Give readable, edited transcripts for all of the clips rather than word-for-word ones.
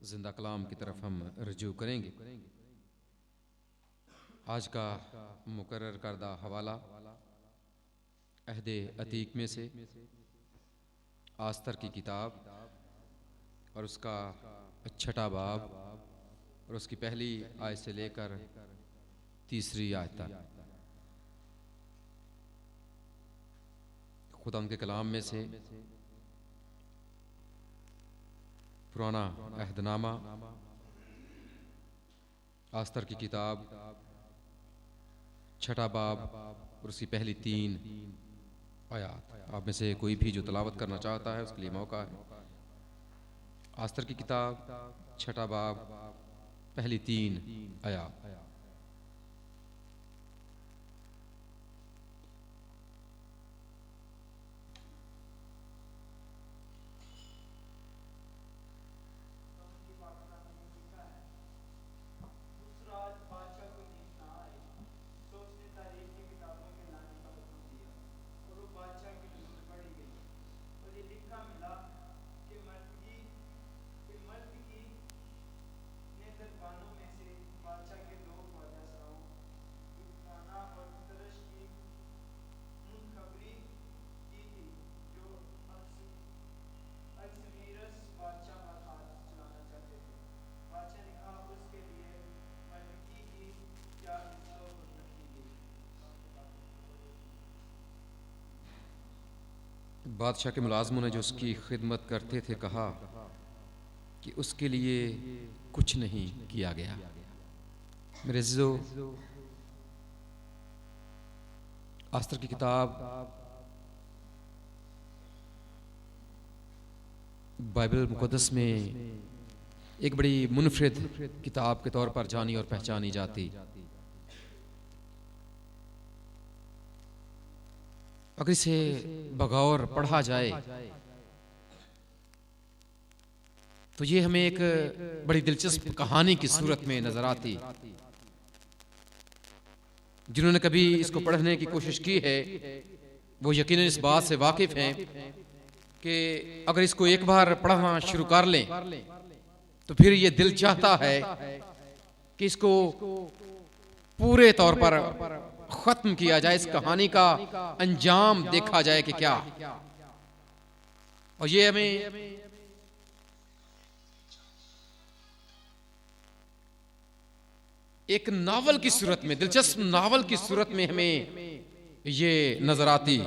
زندہ کلام کی طرف ہم رجوع کریں گے۔ آج کا مقرر کردہ حوالہ عہد عتیق میں سے آستر کی کتاب اور اس کا 6واں باب اور اس کی پہلی آیت سے لے کر 3 آیت تک خدا ان کے کلام میں سے پرانا عہد نامہ آستر کی کتاب 6واں باب اور اس کی پہلی 3 آیات۔ آپ میں سے کوئی بھی جو تلاوت کرنا چاہتا ہے اس کے لیے موقع ہے۔ آستر کی کتاب 6واں باب پہلی 3 آیات۔ بادشاہ کے ملازموں نے جو اس کی خدمت کرتے تھے کہا کہ اس کے لیے کچھ نہیں کیا گیا۔ میرے عزیزو، آستر کی کتاب بائبل مقدس میں ایک بڑی منفرد کتاب کے طور پر جانی اور پہچانی جاتی۔ اگر اسے بغور پڑھا جائے تو یہ ہمیں ایک بڑی دلچسپ کہانی کی صورت میں نظر آتی۔ جنہوں نے کبھی اس کو پڑھنے کی کوشش کی ہے وہ یقیناً اس بات سے واقف ہیں کہ اگر اس کو ایک بار پڑھنا شروع کر لیں تو پھر یہ دل چاہتا ہے کہ اس کو پورے طور پر ختم کیا جائے، اس کہانی کا انجام دیکھا جائے کہ کیا۔ اور یہ ہمیں ایک ناول کی صورت میں، دلچسپ ناول کی صورت میں ہمیں یہ نظر آتی۔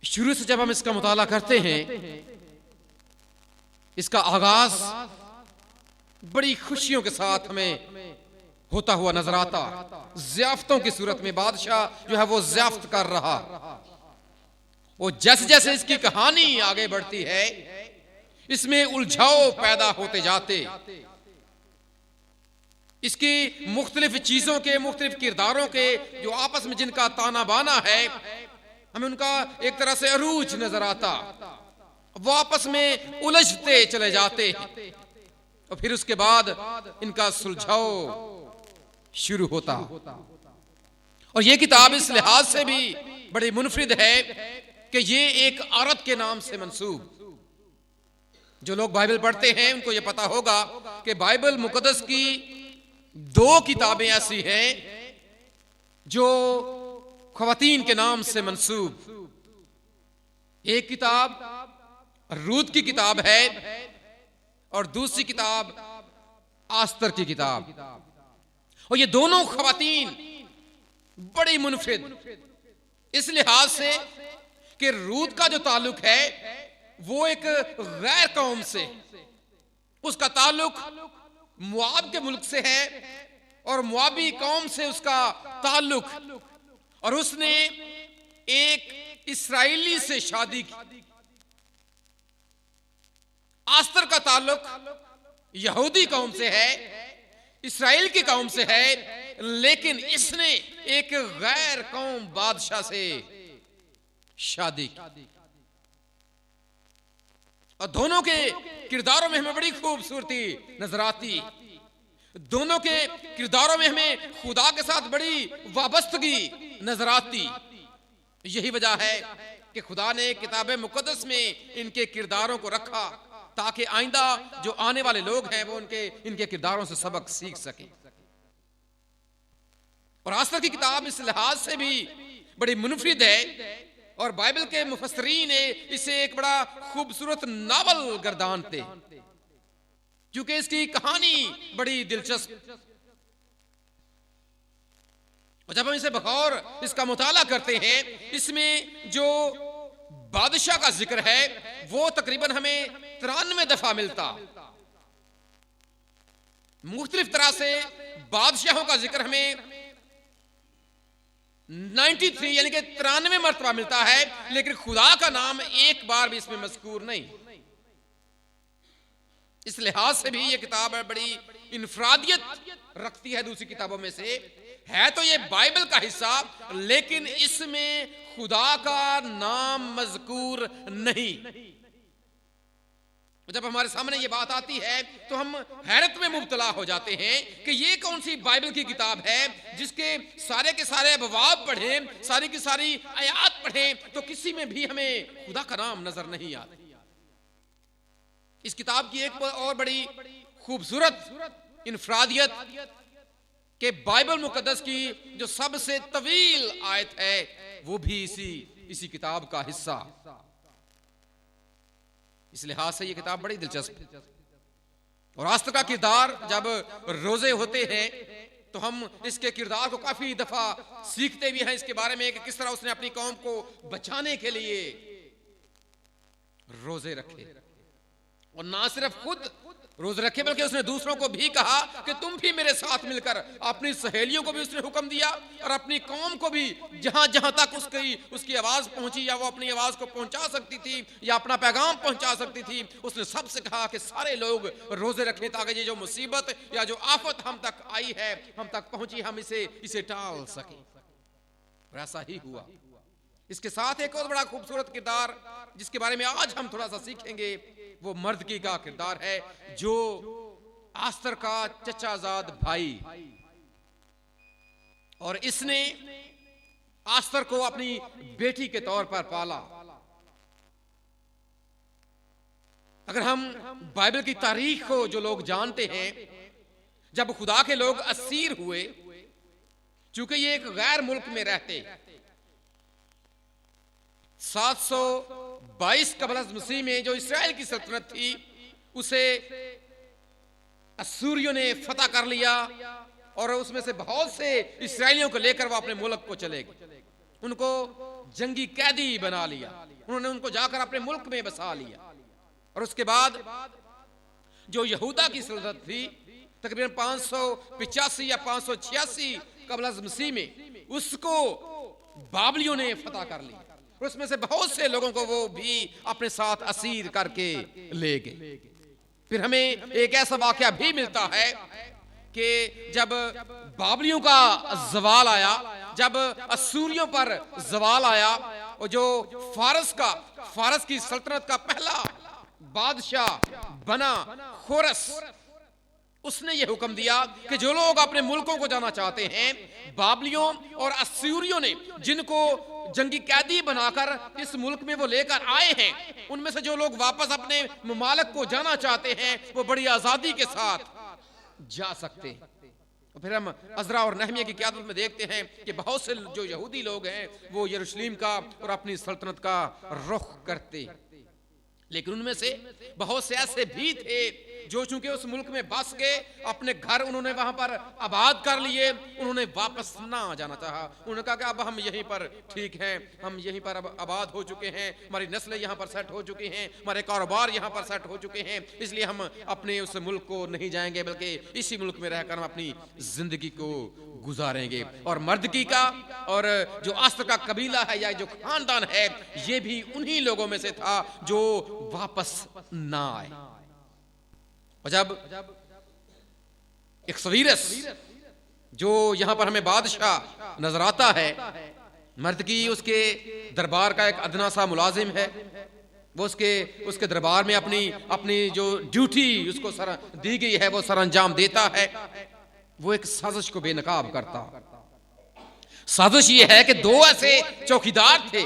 شروع سے جب ہم اس کا مطالعہ کرتے ہیں، اس کا آغاز بڑی خوشیوں کے ساتھ ہمیں ہوتا ہوا نظر آتا۔ ضیافتوں کی صورت میں بادشاہ جو ہے وہ ضیافت کر رہا، وہ جیسے جیسے اس کی کہانی آگے بڑھتی ہے اس میں الجھاؤ پیدا ہوتے جاتے۔ اس کی مختلف چیزوں کے، مختلف کرداروں کے جو آپس میں جن کا تانا بانا ہے، ہمیں ان کا ایک طرح سے عروج نظر آتا۔ وہ آپس میں الجھتے چلے جاتے ہیں اور پھر اس کے بعد ان کا سلجھاؤ شروع ہوتا۔ اور یہ کتاب اس لحاظ سے بھی بڑی منفرد ہے کہ یہ ایک عورت کے نام سے منسوب۔ جو لوگ بائبل پڑھتے ہیں ان کو یہ پتا ہوگا کہ بائبل مقدس کی 2 کتابیں ایسی ہیں جو خواتین کے نام سے منسوب۔ ایک کتاب روت کی کتاب ہے اور دوسری کتاب آستر کی کتاب، اور یہ دونوں خواتین بڑی منفرد اس لحاظ سے کہ روت کا جو تعلق ہے وہ ایک غیر قوم سے، اس کا تعلق مواب کے ملک سے ہے اور موابی قوم سے اس کا تعلق، اور اس نے ایک اسرائیلی سے شادی کی۔ آستر کا تعلق یہودی قوم سے ہے، اسرائیل کی قوم سے ہے، لیکن اس نے ایک غیر قوم بادشاہ سے شادی کی۔ اور دونوں کے کرداروں میں ہمیں بڑی خوبصورتی نظر آتی، دونوں کے کرداروں میں ہمیں خدا کے ساتھ بڑی وابستگی نظر آتی۔ یہی وجہ ہے کہ خدا نے کتاب مقدس میں ان کے کرداروں کو رکھا تاکہ آئندہ جو آنے والے لوگ ہیں وہ ان کے کرداروں سے سبق سیکھ سکیں. اور آستر کی کتاب اس لحاظ سے بھی بڑی منفرد ہے اور بائبل کے مفسرین نے اسے ایک بڑا خوبصورت ناول گردانتے کیونکہ اس کی کہانی بڑی دلچسپ. اور جب ہم اسے بغور اس کا مطالعہ کرتے ہیں اس میں جو بادشاہ کا ذکر ہے وہ تقریباً ہمیں 93 دفعہ ملتا. مختلف طرح سے بادشاہوں کا ذکر ہمیں 93 یعنی کہ 93 مرتبہ ملتا ہے لیکن خدا کا نام ایک بار بھی اس میں مذکور نہیں. اس لحاظ سے بھی یہ کتاب بڑی انفرادیت رکھتی ہے دوسری کتابوں میں سے. ہے تو یہ بائبل کا حصہ لیکن اس میں خدا کا نام مذکور نہیں. جب ہمارے سامنے یہ بات آتی ہے تو ہم حیرت میں مبتلا ہو جاتے ہیں کہ یہ کون سی بائبل کی کتاب ہے جس کے سارے ابواب پڑھیں, ساری کی ساری آیات پڑھیں تو کسی میں بھی ہمیں خدا کا نام نظر نہیں آتا. اس کتاب کی ایک اور بڑی خوبصورت انفرادیت کہ بائبل مقدس کی جو سب سے طویل آیت ہے وہ بھی اسی کتاب کا حصہ. اس لحاظ سے یہ کتاب بڑی دلچسپ ہے. اور آستر کا کردار جب روزے ہوتے ہیں تو ہم اس کے کردار کو کافی دفعہ سیکھتے بھی ہیں اس کے بارے میں کہ کس طرح اس نے اپنی قوم کو بچانے کے لیے روزے رکھے اور نہ صرف خود روزے رکھے بلکہ اس نے دوسروں کو بھی کہا کہ تم بھی میرے ساتھ مل کر. اپنی سہیلیوں کو بھی اس نے حکم دیا اور اپنی قوم کو بھی جہاں جہاں تک اس کی آواز پہنچی یا وہ اپنی آواز کو پہنچا سکتی تھی یا اپنا پیغام پہنچا سکتی تھی اس نے سب سے کہا کہ سارے لوگ روزے رکھیں تاکہ یہ جو مصیبت یا جو آفت ہم تک آئی ہے ہم تک پہنچی ہم اسے ٹال سکیں. اور ایسا ہی ہوا. اس کے ساتھ ایک اور بڑا خوبصورت کردار جس کے بارے میں آج ہم تھوڑا سا سیکھیں گے وہ مردکی کا کردار ہے جو آستر کا چچا زاد بھائی اور اس نے آستر کو اپنی بیٹی کے طور پر پالا. اگر ہم بائبل کی تاریخ کو جو لوگ جانتے ہیں جب خدا کے لوگ اسیر ہوئے چونکہ یہ ایک غیر ملک میں رہتے 722 قبل از مسیح میں جو اسرائیل کی سلطنت تھی اسے اسوریوں نے فتح کر لیا اور اس میں سے بہت سے اسرائیلیوں کو لے کر وہ اپنے ملک کو چلے گئے. ان کو جنگی قیدی بنا لیا. انہوں نے ان کو جا کر اپنے ملک میں بسا لیا اور اس کے بعد جو یہودا کی سلطنت تھی تقریباً 585 یا 586 قبل از مسیح میں اس کو بابلیوں نے فتح کر لیا اور اس میں سے بہت سے لوگوں کو وہ بھی اپنے ساتھ اسیر کر کے لے گئے. پھر ہمیں ایک ایسا واقعہ بھی ملتا ہے کہ جب بابلیوں کا زوال آیا جب اسوریوں پر زوال آیا اور جو فارس کی سلطنت کا پہلا بادشاہ بنا خورس اس نے یہ حکم دیا کہ جو لوگ اپنے ملکوں کو جانا چاہتے ہیں بابلیوں اور اسوریوں نے جن کو جنگی قیدی بنا کر اس ملک میں وہ لے کر آئے ہیں ان میں سے جو لوگ واپس اپنے ممالک کو جانا چاہتے ہیں وہ بڑی آزادی کے ساتھ جا سکتے ہیں. اور پھر ہم عزرا اور نہمیہ کی قیادت میں دیکھتے ہیں کہ بہت سے جو یہودی لوگ ہیں وہ یروشلم کا اور اپنی سلطنت کا رخ کرتے لیکن ان میں سے بہت سے ایسے بھی تھے جو چونکہ اس ملک میں بس گئے اپنے گھر انہوں نے وہاں پر آباد کر لیے انہوں نے واپس نہ جانا چاہا. انہوں نے کہا کہ اب ہم یہیں پر ٹھیک ہیں ہم یہیں پر اب آباد ہو چکے ہیں ہماری نسلیں یہاں پر سیٹ ہو چکی ہیں ہمارے کاروبار یہاں پر سیٹ ہو چکے ہیں اس لیے ہم اپنے اس ملک کو نہیں جائیں گے بلکہ اسی ملک میں رہ کر ہم اپنی زندگی کو گزاریں گے. اور مردکی کا اور جو آستر کا قبیلہ ہے یا جو خاندان ہے یہ بھی انہی لوگوں میں سے تھا جو واپس نہ آئے. اور جب ایک سویرس جو یہاں پر ہمیں بادشاہ نظر آتا ہے مردکی اس کے دربار کا ایک ادنا سا ملازم ہے وہ اس کے دربار میں اپنی جو ڈیوٹی اس کو دی گئی ہے وہ سر انجام دیتا ہے. وہ ایک سازش کو بے نقاب کرتا. سازش یہ ہے کہ دو ایسے چوکیدار تھے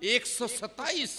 127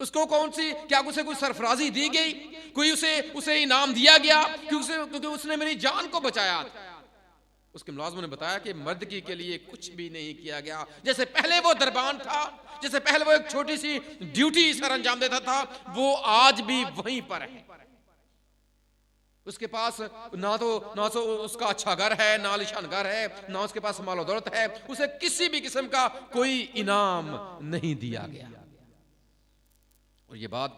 اس کو کون سی، کیا اسے کوئی سرفرازی دی گئی، کوئی اسے انعام دیا گیا کیونکہ اس نے میری جان کو بچایا؟ اس کے ملازموں نے بتایا کہ مردکی کے لیے کچھ بھی نہیں کیا گیا. جیسے پہلے وہ دربان تھا، جیسے پہلے وہ ایک چھوٹی سی ڈیوٹی سر انجام دیتا تھا، وہ آج بھی وہیں پر ہے. اس کے پاس نہ تو اس کا اچھا گھر ہے، نہ عالیشان گھر ہے، نہ اس کے پاس مال و دولت ہے. اسے کسی بھی قسم کا کوئی انعام نہیں دیا گیا. اور یہ بات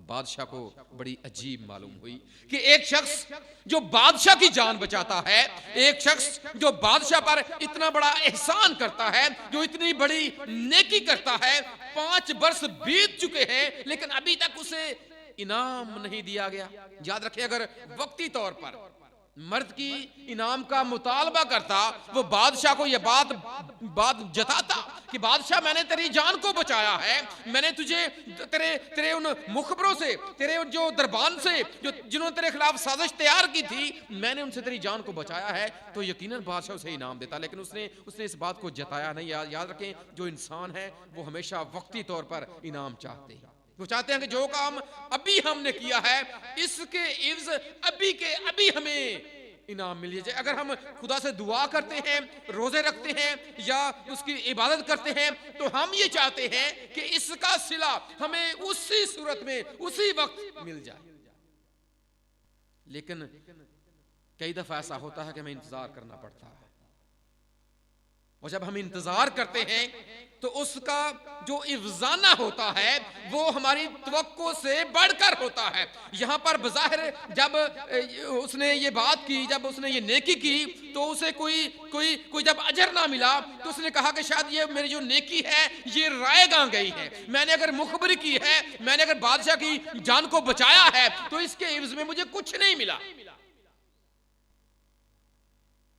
بادشاہ کو بڑی عجیب معلوم ہوئی کہ ایک شخص جو بادشاہ کی جان بچاتا ہے، ایک شخص جو بادشاہ پر اتنا بڑا احسان کرتا ہے، جو اتنی بڑی نیکی کرتا ہے، 5 برس بیت چکے ہیں لیکن ابھی تک اسے انعام نہیں دیا گیا. یاد رکھیں، اگر وقتی طور پر مرد کی انعام کا مطالبہ کرتا، وہ بادشاہ کو یہ بات جتاتا کہ بادشاہ میں نے تیری جان کو بچایا ہے، میں نے تجھے تیرے ان مخبروں سے، تیرے جو دربان سے جنہوں نے تیرے خلاف سازش تیار کی تھی، میں نے ان سے تیری جان کو بچایا ہے، تو یقیناً بادشاہ اسے انعام دیتا. لیکن اس نے اس بات کو جتایا نہیں. یاد رکھیں، جو انسان ہے وہ ہمیشہ وقتی طور پر انعام چاہتے ہیں. وہ چاہتے ہیں کہ جو کام ابھی ہم نے کیا ہے اس کے عوض ابھی کے ابھی ہمیں انعام مل جائے. اگر ہم خدا سے دعا کرتے ہیں، روزے رکھتے ہیں یا اس کی عبادت کرتے ہیں، تو ہم یہ چاہتے ہیں کہ اس کا صلہ ہمیں اسی صورت میں اسی وقت مل جائے. لیکن کئی دفعہ ایسا ہوتا ہے کہ ہمیں انتظار کرنا پڑتا ہے، اور جب ہم انتظار کرتے ہیں تو اس کا جو افزانہ ہوتا ہے وہ ہماری توقع سے بڑھ کر ہوتا ہے. یہاں پر بظاہر جب اس نے یہ بات کی، جب اس نے یہ نیکی کی، تو اسے کوئی جب اجر نہ ملا تو اس نے کہا کہ شاید یہ میری جو نیکی ہے یہ رائے گاں گئی ہے. میں نے اگر مخبری کی ہے، میں نے اگر بادشاہ کی جان کو بچایا ہے، تو اس کے عوض میں مجھے کچھ نہیں ملا.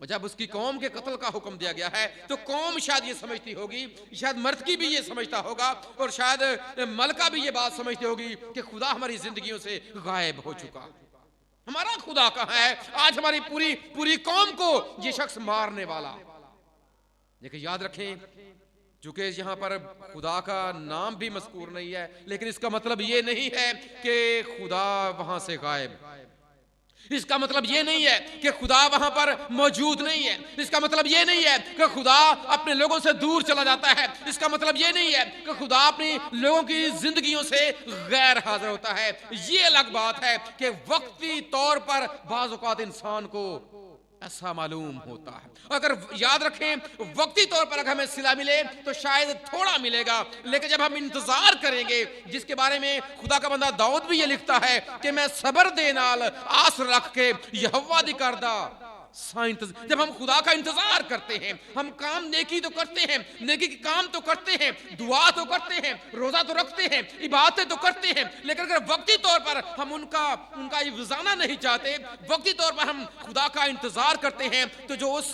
اور جب اس کی قوم کے قتل کا حکم دیا گیا ہے تو قوم شاید یہ سمجھتی ہوگی، شاید مرتکی بھی یہ سمجھتا ہوگا، اور شاید ملکہ بھی یہ بات سمجھتی ہوگی کہ خدا ہماری زندگیوں سے غائب ہو چکا. ہمارا خدا کہاں ہے؟ آج ہماری پوری قوم کو یہ شخص مارنے والا. لیکن یاد رکھیں، چونکہ یہاں پر خدا کا نام بھی مذکور نہیں ہے، لیکن اس کا مطلب یہ نہیں ہے کہ خدا وہاں سے غائب. اس کا مطلب یہ نہیں ہے کہ خدا وہاں پر موجود نہیں ہے. اس کا مطلب یہ نہیں ہے کہ خدا اپنے لوگوں سے دور چلا جاتا ہے. اس کا مطلب یہ نہیں ہے کہ خدا اپنی لوگوں کی زندگیوں سے غیر حاضر ہوتا ہے. یہ الگ بات ہے کہ وقتی طور پر بعض اوقات انسان کو ایسا معلوم ہوتا ہے. اگر یاد رکھیں، وقتی طور پر اگر ہمیں صلہ ملے تو شاید تھوڑا ملے گا، لیکن جب ہم انتظار کریں گے، جس کے بارے میں خدا کا بندہ داؤد بھی یہ لکھتا ہے کہ میں صبر دے نال آس رکھ کے یہوہ دی کردہ. جب ہم خدا کا انتظار کرتے ہیں، ہم کام نیکی تو کرتے ہیں، نیکی کی کام تو کرتے ہیں، دعا تو کرتے ہیں، روزہ تو رکھتے ہیں، عبادتیں تو کرتے ہیں، لیکن اگر وقتی طور پر ہم ان کا افزانہ نہیں چاہتے، وقتی طور پر ہم خدا کا انتظار کرتے ہیں، تو جو اس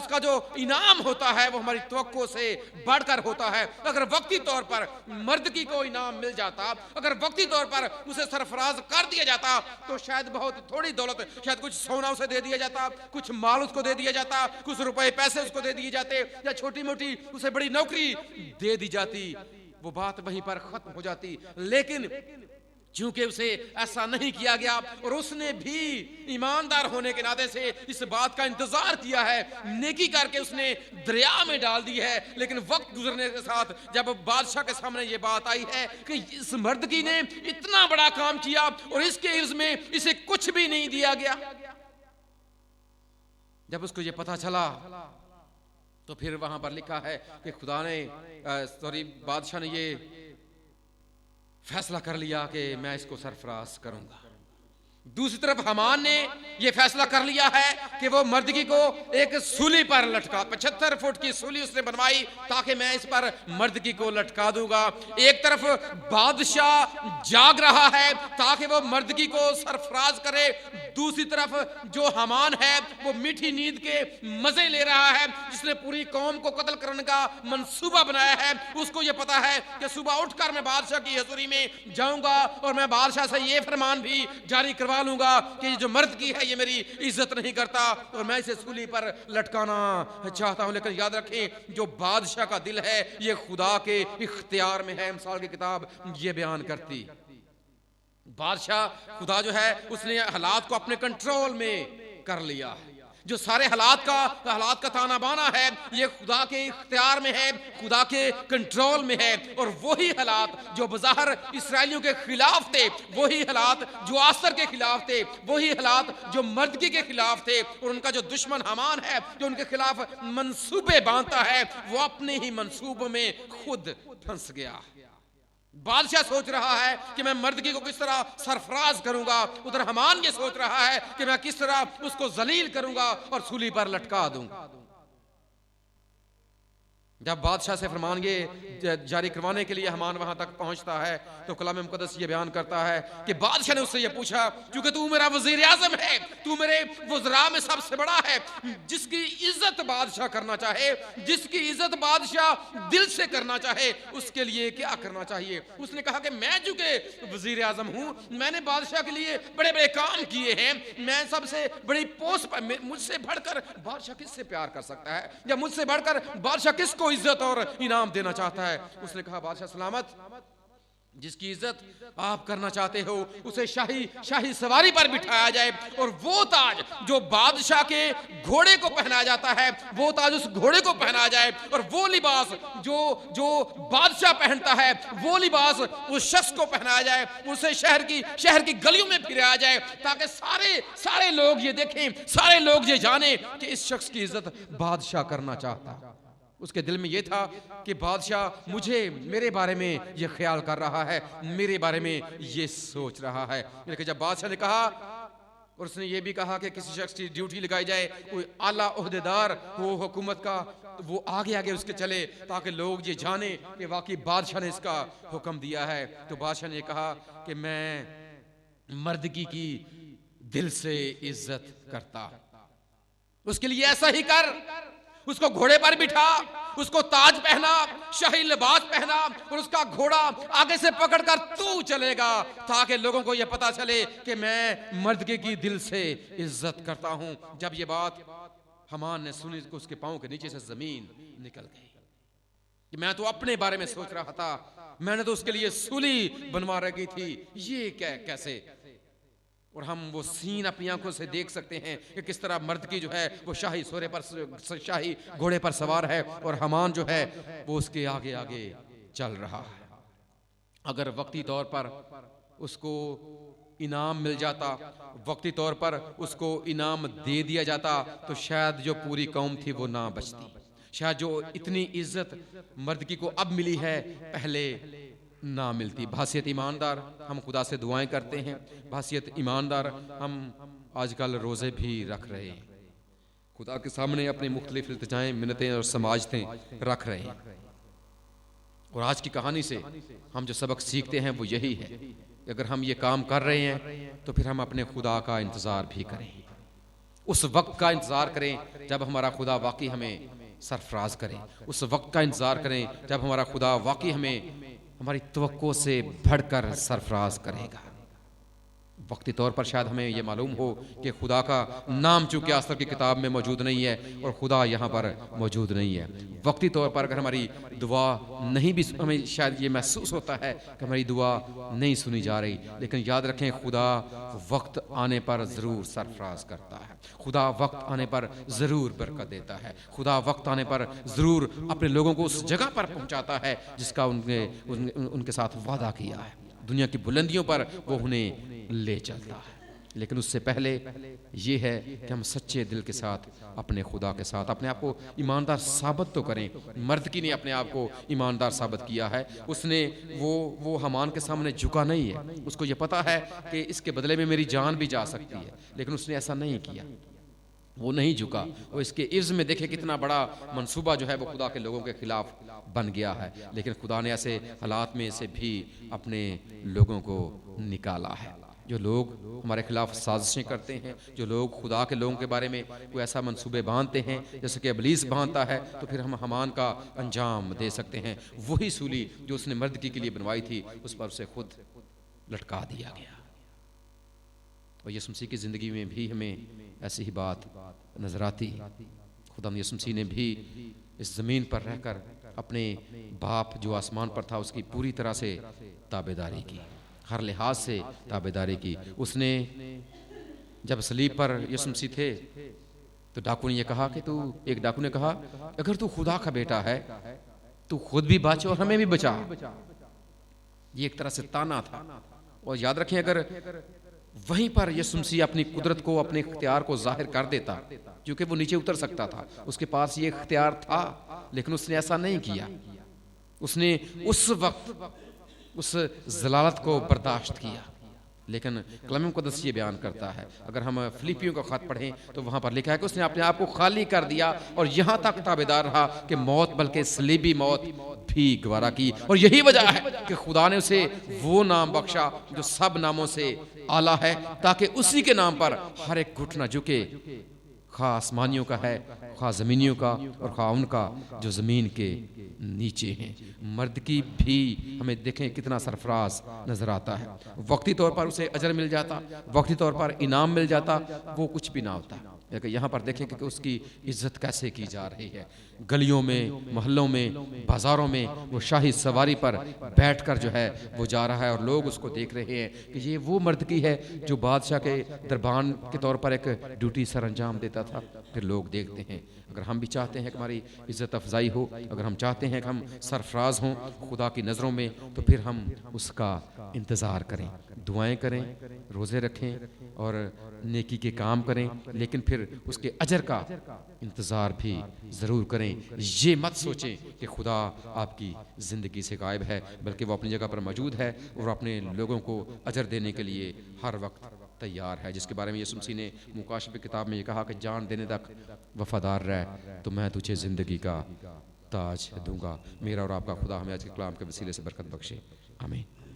کا جو انعام ہوتا ہے وہ ہماری توقع سے بڑھ کر ہوتا ہے. اگر وقتی طور پر مردکی کو انعام مل جاتا، اگر وقتی طور پر اسے سرفراز کر دیا جاتا، تو شاید بہت تھوڑی دولت، شاید کچھ سونا اسے دے دیا جاتا، کچھ مال اس کو دے دیا جاتا، کچھ روپے پیسے اس کو دے دیے جاتے، یا چھوٹی موٹی اسے بڑی نوکری دے دی جاتی، وہ بات وہیں پر ختم ہو جاتی. لیکن چونکہ اسے ایسا نہیں کیا گیا، اور اس نے بھی ایماندار ہونے کے ناطے سے اس بات کا انتظار کیا ہے، نیکی کر کے اس نے دریا میں ڈال دی ہے. لیکن وقت گزرنے کے ساتھ جب بادشاہ کے سامنے یہ بات آئی ہے کہ اس مردکی نے اتنا بڑا کام کیا اور اس کے عوض میں اسے کچھ بھی نہیں دیا گیا، جب اس کو یہ پتا چلا تو پھر وہاں پر لکھا ہے کہ بادشاہ نے یہ فیصلہ کر لیا کہ میں اس کو سرفراز کروں گا. دوسری طرف حمان نے یہ فیصلہ کر لیا ہے کہ وہ مردکی کو ایک سولی پر لٹکا، 75 فٹ کی سولی اس نے بنوائی تاکہ میں اس پر مردکی کو لٹکا دوں گا. ایک طرف بادشاہ جاگ رہا ہے تاکہ وہ مردکی کو سرفراز کرے، دوسری طرف جو حمان ہے وہ میٹھی نیند کے مزے لے رہا ہے، جس نے پوری قوم کو قتل کرنے کا منصوبہ بنایا ہے۔ اس کو یہ پتا ہے کہ صبح اٹھ کر میں بادشاہ کی حضوری میں جاؤں گا اور میں بادشاہ سے یہ فرمان بھی جاری کروا لوں گا کہ جو مرد کی ہے یہ میری عزت نہیں کرتا اور میں اسے سولی پر لٹکانا چاہتا ہوں۔ لیکن یاد رکھیں جو بادشاہ کا دل ہے یہ خدا کے اختیار میں ہے۔ امثال کی کتاب یہ بیان کرتی بادشاہ خدا جو ہے اس نے حالات کو اپنے کنٹرول میں کر لیا ہے۔ جو سارے حالات کا تانا بانا ہے یہ خدا کے اختیار میں ہے، خدا کے کنٹرول میں ہے۔ اور وہی حالات جو بظاہر اسرائیلیوں کے خلاف تھے، وہی حالات جو آسر کے خلاف تھے، وہی حالات جو مردکی کے خلاف تھے، اور ان کا جو دشمن حمان ہے جو ان کے خلاف منصوبے باندھتا ہے وہ اپنے ہی منصوبوں میں خود پھنس گیا۔ بادشاہ سوچ رہا ہے کہ میں مردکی کو کس طرح سرفراز کروں گا، ادھر حمان یہ سوچ رہا ہے کہ میں کس طرح اس کو ذلیل کروں گا اور سولی پر لٹکا دوں گا۔ جب بادشاہ سے فرمان یہ جاری کروانے کے لیے حمان وہاں تک پہنچتا ہے تو کلام مقدس یہ بیان کرتا ہے کہ بادشاہ نے اس سے یہ پوچھا چونکہ تو میرا وزیر اعظم ہے، تو میرے وزراء میں سب سے بڑا ہے، جس کی عزت بادشاہ کرنا چاہے، جس کی عزت بادشاہ دل سے کرنا چاہے، اس کے لیے کیا کرنا چاہیے؟ اس نے کہا کہ میں چونکہ وزیر اعظم ہوں، میں نے بادشاہ کے لیے بڑے بڑے کام کیے ہیں، میں سب سے بڑی پوسٹ پر، مجھ سے بڑھ کر بادشاہ کس سے پیار کر سکتا ہے، یا مجھ سے بڑھ کر بادشاہ کس کو عزت اور انعام دینا چاہتا ہے؟ اس نے کہا بادشاہ سلامت، جس کی عزت آپ کرنا چاہتے ہو اسے شاہی سواری پر بٹھایا جائے، اور وہ تاج جو بادشاہ کے گھوڑے کو پہنایا جاتا ہے وہ تاج اس گھوڑے کو پہنایا جائے، اور وہ لباس جو بادشاہ پہنتا ہے وہ لباس اس شخص کو پہنایا جائے، اسے شہر کی گلیوں میں پھرایا جائے تاکہ سارے لوگ یہ دیکھیں، سارے لوگ یہ جانیں کہ اس شخص کی عزت بادشاہ کرنا چاہتا ہے۔ اس کے دل میں یہ تھا کہ بادشاہ میرے بارے میں یہ خیال کر رہا ہے، میرے بارے میں یہ سوچ رہا ہے۔ لیکن جب بادشاہ نے کہا، اور اس نے یہ بھی کہا کہ کسی شخص کی ڈیوٹی لگائی جائے، کوئی اعلیٰ عہدیدار وہ حکومت کا، وہ آگے اس کے چلے تاکہ لوگ یہ جانیں کہ واقعی بادشاہ نے اس کا حکم دیا ہے، تو بادشاہ نے کہا کہ میں مردکی کی دل سے عزت کرتا، اس کے لیے ایسا ہی کر، اس کو گھوڑے پر بٹھا، اس کو تاج پہنا، شاہی لباس پہنا، اور اس کا گھوڑا آگے سے پکڑ کر تو چلے گا تاکہ لوگوں کو یہ پتا چلے کہ میں مردکی کی دل سے عزت کرتا ہوں۔ جب یہ بات حمان نے سنی تو اس کے پاؤں کے نیچے سے زمین نکل گئی کہ میں تو اپنے بارے میں سوچ رہا تھا، میں نے تو اس کے لیے سولی بنوا رکھی تھی، یہ کیسے؟ اور ہم وہ سین اپنی آنکھوں سے دیکھ سکتے ہیں کہ کس طرح مردکی جو ہے وہ شاہی گھوڑے پر سوار ہے، اور حمان جو ہے وہ اس کے آگے چل رہا ہے۔ اگر وقتی طور پر اس کو انعام مل جاتا، وقتی طور پر اس کو انعام دے دیا جاتا تو شاید جو پوری قوم تھی وہ نہ بچتی، شاید جو اتنی عزت مردکی کو اب ملی ہے پہلے نہ ملتی۔ بحیثیت ایماندار ہم خدا سے دعائیں کرتے ہیں، بحیثیت ایماندار ہم آج کل روزے بھی رکھ رہے ہیں، خدا کے سامنے اپنی مختلف التجائیں، منتیں اور سماجتیں رکھ رہے ہیں، اور آج کی کہانی سے ہم جو سبق سیکھتے ہیں وہ یہی ہے کہ اگر ہم یہ کام کر رہے ہیں تو پھر ہم اپنے خدا کا انتظار بھی کریں، اس وقت کا انتظار کریں جب ہمارا خدا واقعی ہمیں سرفراز کرے، اس وقت کا انتظار کریں جب ہمارا خدا واقعی ہمیں ہماری توقع سے بڑھ کر سرفراز کرے گا۔ وقتی طور پر شاید ہمیں یہ معلوم ہو کہ خدا کا نام چونکہ آسر کی کتاب میں موجود نہیں ہے اور خدا یہاں پر موجود نہیں ہے، وقتی طور پر اگر ہماری دعا نہیں بھی، ہمیں شاید یہ محسوس ہوتا ہے کہ ہماری دعا نہیں سنی جا رہی، لیکن یاد رکھیں خدا وقت آنے پر ضرور سرفراز کرتا ہے، خدا وقت آنے پر ضرور برکت دیتا ہے، خدا وقت آنے پر ضرور اپنے لوگوں کو اس جگہ پر پہنچاتا ہے جس کا ان کے ساتھ وعدہ کیا ہے، دنیا کی بلندیوں پر وہ انہیں لے چلتا ہے۔ لیکن اس سے پہلے یہ ہے کہ ہم سچے دل کے ساتھ اپنے خدا کے ساتھ اپنے آپ کو ایماندار ثابت تو کریں۔ مردکی نے اپنے آپ کو ایماندار ثابت کیا ہے، اس نے وہ حمان کے سامنے جھکا نہیں ہے، اس کو یہ پتا ہے کہ اس کے بدلے میں میری جان بھی جا سکتی ہے، لیکن اس نے ایسا نہیں کیا، وہ نہیں جھکا، وہ اس کے عوض میں دیکھے کتنا بڑا منصوبہ جو ہے وہ خدا کے لوگوں کے خلاف بن گیا ہے، لیکن خدا نے ایسے حالات میں سے بھی اپنے لوگوں کو نکالا ہے۔ جو لوگ ہمارے خلاف سازشیں کرتے ہیں، جو لوگ خدا کے لوگوں کے بارے میں کوئی ایسا منصوبے باندھتے ہیں جیسے کہ ابلیس باندھتا ہے، تو پھر ہم حمان کا انجام دے سکتے ہیں۔ وہی سولی جو اس نے مردکی کے لیے بنوائی تھی، اس پر اسے خود لٹکا دیا گیا۔ اور یسوع مسیح کی زندگی میں بھی ہمیں ایسی ہی بات نظر آتی۔ خدا یسوع مسیح نے بھی اس زمین پر رہ کر اپنے باپ جو آسمان پر تھا اس کی پوری طرح سے تابعداری کی، ہر لحاظ سے تابعداری کی۔ اس نے جب صلیب پر یسوع مسیح تھے تو ڈاکو نے یہ کہا کہ ایک ڈاکو نے کہا اگر تو خدا کا بیٹا ہے تو خود بھی بچ اور ہمیں بھی بچا۔ یہ ایک طرح سے تانا تھا۔ اور یاد رکھیں اگر وہیں پر یسوع مسیح اپنی قدرت کو، اپنے اختیار کو ظاہر کر دیتا، کیونکہ وہ نیچے اتر سکتا تھا، اس کے پاس یہ اختیار تھا، لیکن اس نے ایسا نہیں کیا۔ اس نے اس وقت اس ضلالت کو برداشت کیا۔ لیکن کلام مقدس یہ بیان کرتا ہے، اگر ہم فلیپیوں کا خط پڑھیں تو وہاں پر لکھا ہے کہ اس نے اپنے آپ کو خالی کر دیا اور یہاں تک تابعدار رہا کہ موت، بلکہ صلیبی موت بھی گوارا کی۔ اور یہی وجہ ہے کہ خدا نے اسے وہ نام بخشا جو سب ناموں سے اعلیٰ ہے، تاکہ اسی کے نام پر ہر ایک گھٹنا جھکے، خواہ آسمانیوں کا ہے، خواہ زمینیوں کا، اور خواہ ان کا جو زمین کے نیچے ہیں۔ مرد کی بھی ہمیں دیکھیں کتنا سرفراز نظر آتا ہے۔ وقتی طور پر اسے اجر مل جاتا، وقتی طور پر انعام مل جاتا، وہ کچھ بھی نہ ہوتا۔ لیکن یہاں پر دیکھیں کہ اس کی عزت کیسے کی جا رہی ہے۔ گلیوں میں، محلوں میں، بازاروں میں وہ شاہی سواری پر بیٹھ کر جو ہے وہ جا رہا ہے، اور لوگ اس کو دیکھ رہے ہیں کہ یہ وہ مرد کی ہے جو بادشاہ کے دربان کے طور پر ایک ڈیوٹی سر انجام دیتا تھا۔ پھر لوگ دیکھتے ہیں۔ اگر ہم بھی چاہتے ہیں کہ ہماری عزت افزائی ہو، اگر ہم چاہتے ہیں کہ ہم سرفراز ہوں خدا کی نظروں میں، تو پھر ہم اس کا انتظار کریں، دعائیں کریں، روزے رکھیں اور نیکی کے کام کریں، لیکن پھر اس کے اجر کا انتظار بھی ضرور کریں۔ یہ مت سوچیں کہ خدا آپ کی زندگی سے غائب ہے، بلکہ وہ اپنی جگہ پر موجود ہے اور اپنے لوگوں کو اجر دینے کے لیے ہر وقت تیار ہے، جس کے بارے میں یسوع مسیح نے مکاشفہ کتاب میں یہ کہا کہ جان دینے تک وفادار رہ تو میں تجھے زندگی کا تاج دوں گا۔ میرا اور آپ کا خدا ہمیں آج کے کلام کے وسیلے سے برکت بخشے، آمین۔